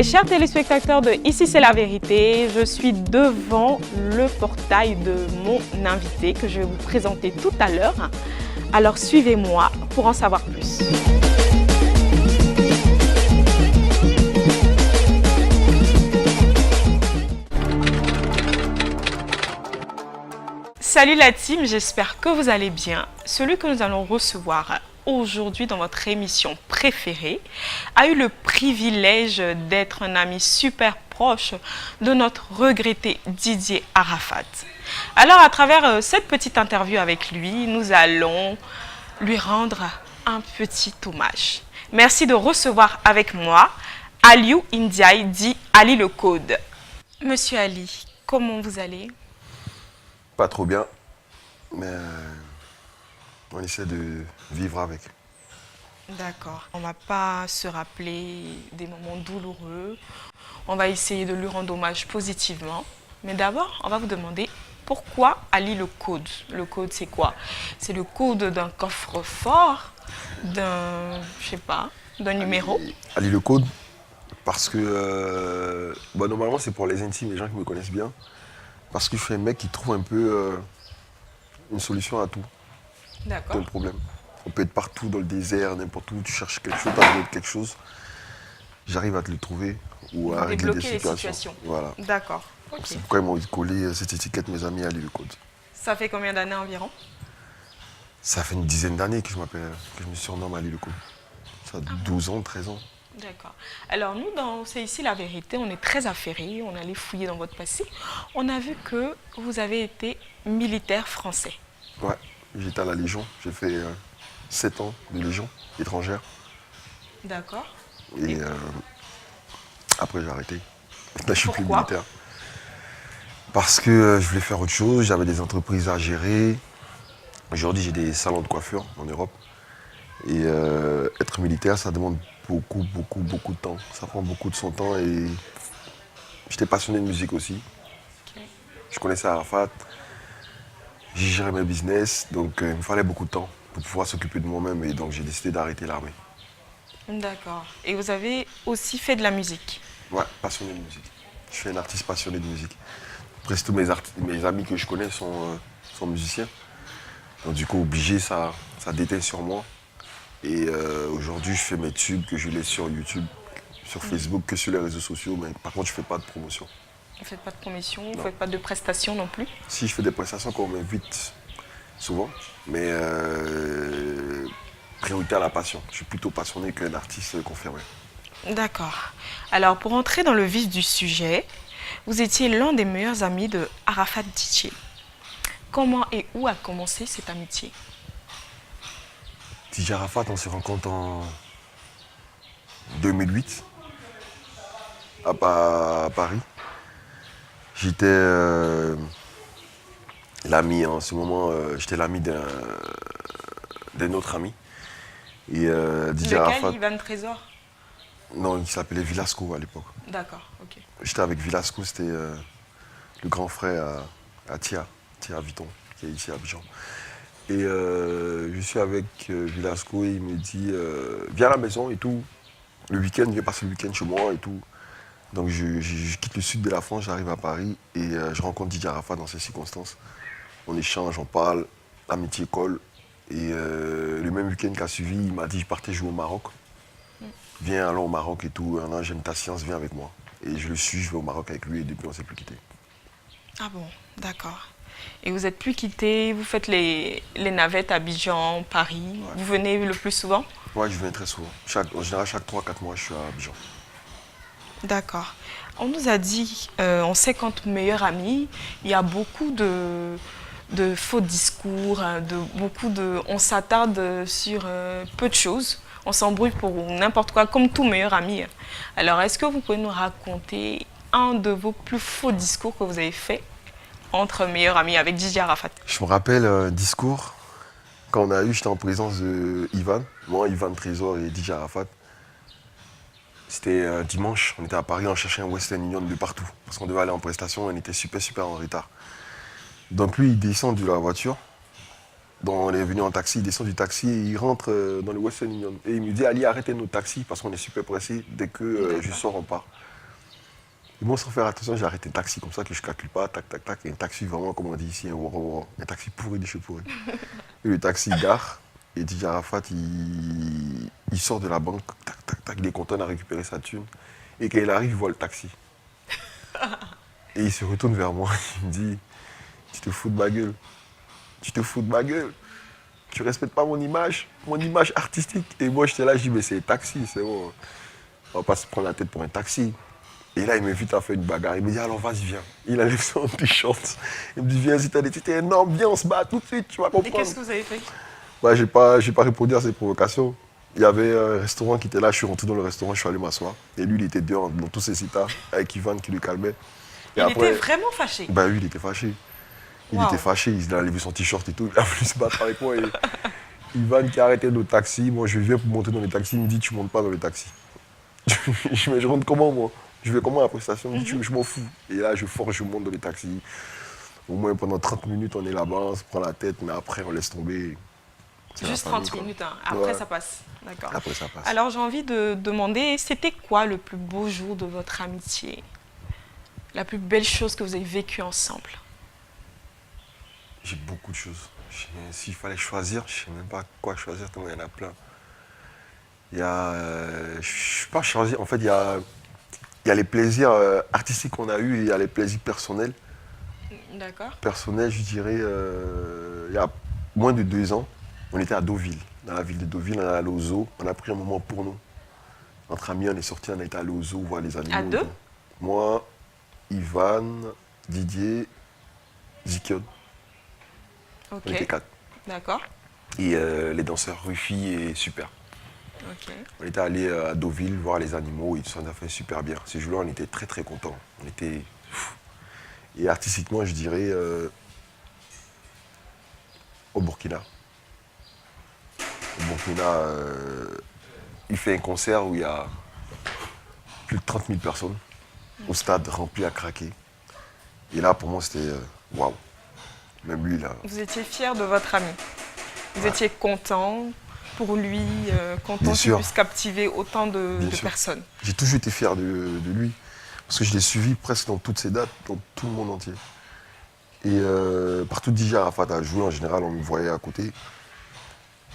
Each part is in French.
Mes chers téléspectateurs de Ici c'est la vérité, je suis devant le portail de mon invité que je vais vous présenter tout à l'heure. Alors suivez-moi pour en savoir plus. Salut la team, j'espère que vous allez bien. Celui que nous allons recevoir aujourd'hui dans votre émission préférée a eu le privilège d'être un ami super proche de notre regretté Didier Arafat. Alors à travers cette petite interview avec lui, nous allons lui rendre un petit hommage. Merci de recevoir avec moi Aliou Ndiaye dit Ali le Code. Monsieur Ali, comment vous allez ? Pas trop bien, mais on essaie de vivre avec. D'accord. On ne va pas se rappeler des moments douloureux. On va essayer de lui rendre hommage positivement. Mais d'abord, on va vous demander pourquoi Ali le Code. Le code, c'est quoi? C'est le code d'un coffre-fort, d'un numéro. Ali le Code, parce que normalement c'est pour les intimes, les gens qui me connaissent bien. Parce que je suis un mec qui trouve un peu une solution à tout. D'accord. Un problème. On peut être partout dans le désert, n'importe où, tu cherches quelque chose, tu as besoin de quelque chose. J'arrive à te le trouver ou à régler des situations. Voilà. D'accord. Okay. C'est pourquoi ils m'ont collé cette étiquette, mes amis, Ali le Code. Ça fait combien d'années environ? Ça fait une dizaine d'années que je me surnomme Ali le Code. Ça a 12 ans, 13 ans. D'accord. Alors nous, dans C'est ici la vérité, on est très affairés, on allait fouiller dans votre passé. On a vu que vous avez été militaire français. Ouais, j'étais à la Légion, j'ai fait 7 ans de Légion étrangère. D'accord. Et après j'ai arrêté. Là je suis plus Pourquoi? militaire. Parce que je voulais faire autre chose, j'avais des entreprises à gérer. Aujourd'hui j'ai des salons de coiffure en Europe. Et être militaire, ça demande beaucoup de temps. Ça prend beaucoup de son temps et j'étais passionné de musique aussi. Okay. Je connaissais Arafat, j'ai géré mes business, donc il me fallait beaucoup de temps pour pouvoir s'occuper de moi-même et donc j'ai décidé d'arrêter l'armée. D'accord. Et vous avez aussi fait de la musique? Ouais, passionné de musique. Je suis un artiste passionné de musique. Presque tous mes amis que je connais sont musiciens. Donc du coup, obligé, ça déteint sur moi. Et aujourd'hui, je fais mes tubes que je laisse sur YouTube, sur Facebook, que sur les réseaux sociaux. Mais par contre, je ne fais pas de promotion. Vous ne faites pas de promotion, vous ne faites pas de prestations non plus? Si, je fais des prestations qu'on m'invite souvent. Mais priorité à la passion. Je suis plutôt passionné qu'un artiste confirmé. D'accord. Alors, pour entrer dans le vif du sujet, vous étiez l'un des meilleurs amis de Arafat Didier. Comment et où a commencé cette amitié? Didier Arafat, on se rencontre en 2008 à Paris. J'étais l'ami en ce moment, j'étais l'ami d'un autre ami. Et Didier Arafat. Ivan Trésor? Non, il s'appelait Villasco à l'époque. D'accord, ok. J'étais avec Villasco, c'était le grand frère à Thia Vuitton, qui est ici à Abidjan. Et je suis avec Villasco et il me dit viens à la maison et tout. Le week-end, viens passer le week-end chez moi et tout. Donc je quitte le sud de la France, j'arrive à Paris et je rencontre Didier Arafat dans ces circonstances. On échange, on parle, l'amitié colle. Et le même week-end qu'a suivi, il m'a dit je partais jouer au Maroc. Viens, allons au Maroc et tout. Non, j'aime ta science, viens avec moi. Et je le suis, je vais au Maroc avec lui et depuis on ne s'est plus quitté. Ah bon, d'accord. Et vous n'êtes plus quitté, vous faites les navettes à Abidjan, Paris. Ouais. Vous venez le plus souvent? Ouais, je viens très souvent. En général, chaque 3-4 mois, je suis à Abidjan. D'accord. On nous a dit, on sait qu'entre meilleurs amis, il y a beaucoup de faux discours, on s'attarde sur peu de choses. On s'embrouille pour n'importe quoi, comme tout meilleur ami. Alors, est-ce que vous pouvez nous raconter un de vos plus faux discours que vous avez fait entre meilleurs amis avec Didier Arafat? Je me rappelle un discours, quand on a eu, j'étais en présence de Ivan, moi, Ivan Trésor et Didier Arafat. C'était dimanche, on était à Paris, on cherchait un Western Union de partout. Parce qu'on devait aller en prestation, on était super en retard. Donc lui, il descend de la voiture. Donc on est venu en taxi, il descend du taxi et il rentre dans le Western Union. Et il me dit, allez, arrêtez nos taxis parce qu'on est super pressé. Dès que je sors, on part. Et bon, sans faire attention, j'ai arrêté un taxi comme ça que je ne calcule pas, tac, tac, tac. Et un taxi vraiment, comme on dit ici, un taxi pourri de chez pourri. Et le taxi gare, et DJ Arafat, il sort de la banque, tac, tac, tac, il est content de récupérer sa thune. Et quand il arrive, il voit le taxi. Et il se retourne vers moi, il me dit, tu te fous de ma gueule. Tu te fous de ma gueule. Tu respectes pas mon image artistique. Et moi, j'étais là, je dis, mais c'est un taxi, c'est bon. On va pas se prendre la tête pour un taxi. Et là, il m'invite à faire une bagarre. Il me dit, alors vas-y, viens. Il enlève son t-shirt. Il me dit, viens, si t'as des titres énormes, viens, on se bat tout de suite, tu vas comprendre. Et qu'est-ce que vous avez fait? Ouais, j'ai pas répondu à ces provocations. Il y avait un restaurant qui était là, je suis rentré dans le restaurant, je suis allé m'asseoir. Et lui, il était dehors dans tous ses citats, avec Ivan qui le calmait. Et il était vraiment fâché? Bah oui, il était fâché. Il était fâché, il a enlevé son t-shirt et tout, il a voulu se battre avec moi. Et Ivan qui a arrêté nos taxis, moi je viens pour monter dans le taxi, il me dit, tu montes pas dans le taxi. Je rentre comment moi? Je vais comment à la prestation? Il me dit, je m'en fous. Et là, je force, je monte dans les taxis. Au moins pendant 30 minutes, on est là-bas, on se prend la tête, mais après, on laisse tomber. Juste 30 minutes, hein. Après ça passe. D'accord. Après ça passe. Alors j'ai envie de demander, c'était quoi le plus beau jour de votre amitié? La plus belle chose que vous avez vécue ensemble? J'ai beaucoup de choses. S'il fallait choisir, je ne sais même pas quoi choisir, tellement il y en a plein. Il y a. Je ne sais pas choisir. En fait, il y a les plaisirs artistiques qu'on a eus et il y a les plaisirs personnels. D'accord. Personnels, je dirais, il y a moins de 2 ans, on était à Deauville. Dans la ville de Deauville, on est allé au zoo. On a pris un moment pour nous. Entre amis, on est sortis, on est allé au zoo voir les animaux. À deux? Moi, Ivan, Didier, Zikion. Ok. On était 4. D'accord. Et les danseurs Rufi et Super. Ok. On était allé à Deauville voir les animaux et tout ça, on a fait super bien. Ce jour-là, on était très très contents. On était. Et artistiquement, je dirais au Burkina. Au Burkina, il fait un concert où il y a plus de 30 000 personnes au stade rempli à craquer. Et là, pour moi, c'était waouh. Même lui, là. Vous étiez fier de votre ami. Vous étiez content pour lui, content Bien qu'il sûr. puisse captiver autant de Bien sûr. personnes. J'ai toujours été fier de lui. Parce que je l'ai suivi presque dans toutes ses dates, dans tout le monde entier. Et partout DJ Arafat a joué, en général, on me voyait à côté.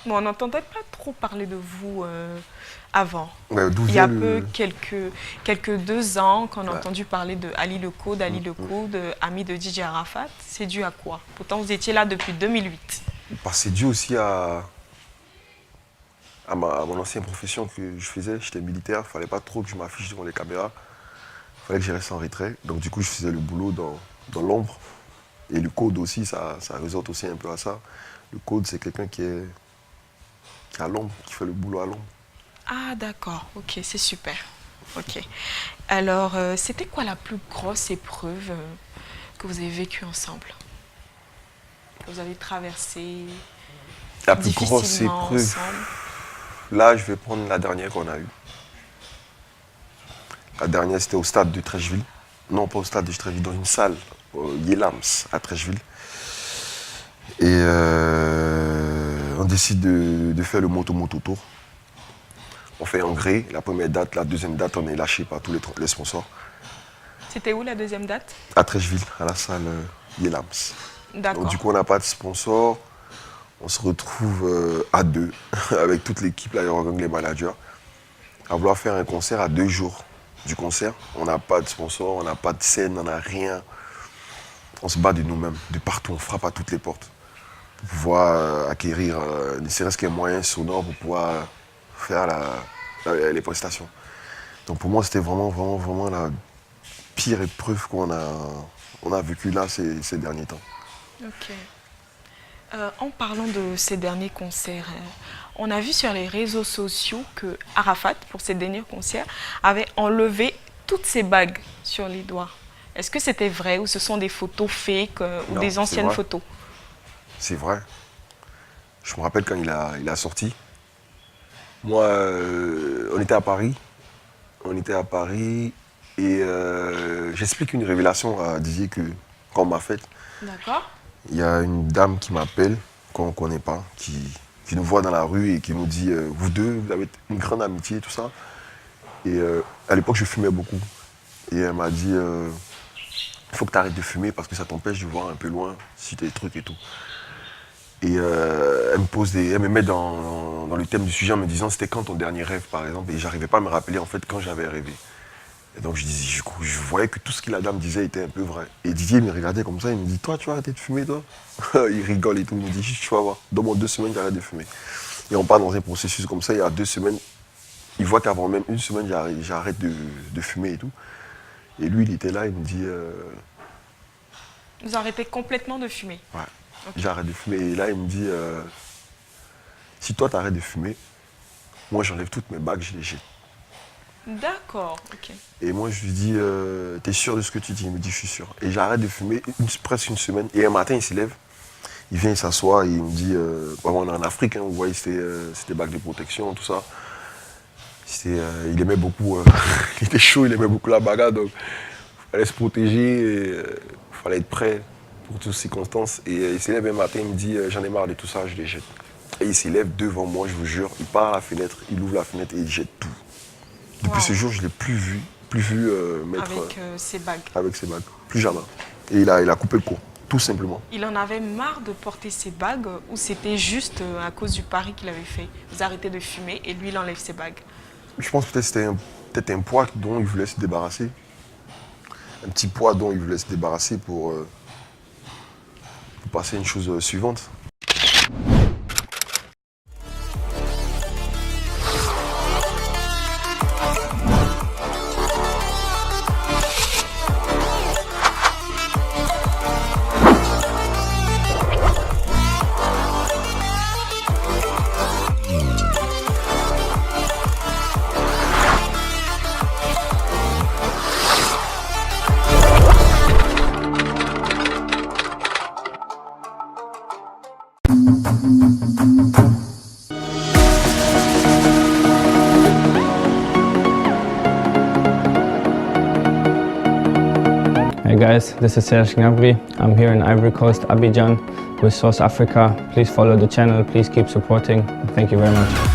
Bon, on n'entendait pas trop parler de vous avant. Ouais, d'où Il y a vient peu, quelques 2 ans, qu'on a Ouais. entendu parler de Ali Leco, ami de DJ Arafat. C'est dû à quoi? Pourtant, vous étiez là depuis 2008. C'est dû aussi à mon ancienne profession que je faisais. J'étais militaire, il ne fallait pas trop que je m'affiche devant les caméras. Il fallait que je reste en retrait. Donc du coup, je faisais le boulot dans l'ombre. Et le code aussi, ça résorte aussi un peu à ça. Le code, c'est quelqu'un qui est à l'ombre, qui fait le boulot à l'ombre. Ah, d'accord. Ok, c'est super. Ok. Alors, c'était quoi la plus grosse épreuve que vous avez vécue ensemble? Que vous avez traversée La plus grosse difficilement épreuve, ensemble? là, je vais prendre la dernière qu'on a eue. La dernière, c'était au stade de Trècheville. Non, pas au stade de Trècheville, dans une salle, au Yelams, à Trècheville. Et on décide de faire le moto tour. On fait en gré, la première date, la deuxième date, on est lâché par tous les sponsors. C'était où la deuxième date? À Trècheville, à la salle Yelams. D'accord. Donc du coup, on n'a pas de sponsor. On se retrouve à 2, avec toute l'équipe, l'aérogang, les managers, à vouloir faire un concert à 2 jours du concert. On n'a pas de sponsor, on n'a pas de scène, on n'a rien. On se bat de nous-mêmes, de partout, on frappe à toutes les portes pour pouvoir acquérir ne serait-ce qu'un moyen sonore pour pouvoir faire les prestations. Donc pour moi, c'était vraiment la pire épreuve qu'on a vécue là ces derniers temps. Ok. En parlant de ces derniers concerts, on a vu sur les réseaux sociaux que Arafat, pour ses derniers concerts, avait enlevé toutes ses bagues sur les doigts. Est-ce que c'était vrai ou ce sont des photos fake ou Non, des c'est anciennes vrai. photos? C'est vrai. Je me rappelle quand il a sorti. Moi, on était à Paris. Et j'explique une révélation à Didier qu'on m'a faite. D'accord. Il y a une dame qui m'appelle, qu'on ne connaît pas, qui nous voit dans la rue et qui nous dit vous deux, vous avez une grande amitié, tout ça. Et à l'époque, je fumais beaucoup. Et elle m'a dit, il faut que tu arrêtes de fumer parce que ça t'empêche de voir un peu loin si tu as des trucs et tout. Et elle me met dans le thème du sujet en me disant c'était quand ton dernier rêve par exemple, et j'arrivais pas à me rappeler en fait quand j'avais rêvé. Et donc je voyais que tout ce que la dame disait était un peu vrai. Et Didier me regardait comme ça, il me dit toi tu vas arrêter de fumer toi. Il rigole et tout, il me dit tu vas voir, dans 2 semaines j'arrête de fumer. Et on part dans un processus comme ça, il y a 2 semaines, il voit qu'avant même 1 semaine j'arrête de fumer et tout. Et lui il était là, il me dit Vous arrêtez complètement de fumer? ouais, Okay. j'arrête de fumer. Et là il me dit si toi tu arrêtes de fumer, moi j'enlève toutes mes bagues, je les jette. D'accord, ok. Et moi, je lui dis, t'es sûr de ce que tu dis? Il me dit, je suis sûr. Et j'arrête de fumer presque 1 semaine. Et un matin, il se lève, il vient, il s'assoit et il me dit, on est en Afrique, hein, vous voyez, c'était bague de protection, tout ça. Il aimait beaucoup, il était chaud, il aimait beaucoup la bagarre, donc il fallait se protéger, il fallait être prêt pour toutes circonstances. Et il se lève un matin, il me dit, j'en ai marre de tout ça, je les jette. Et il se lève devant moi, je vous jure, il part à la fenêtre, il ouvre la fenêtre et il jette tout. Depuis ce jour, je ne l'ai plus vu mettre avec ses bagues. Avec ses bagues, plus jamais. Et il a coupé le cours, tout simplement. Il en avait marre de porter ses bagues ou c'était juste à cause du pari qu'il avait fait? Vous arrêtez de fumer et lui, il enlève ses bagues. Je pense que c'était peut-être un poids dont il voulait se débarrasser. Un petit poids dont il voulait se débarrasser pour passer à une chose suivante. Hey guys, this is Serge Gnabry. I'm here in Ivory Coast, Abidjan with South Africa. Please follow the channel, please keep supporting. Thank you very much.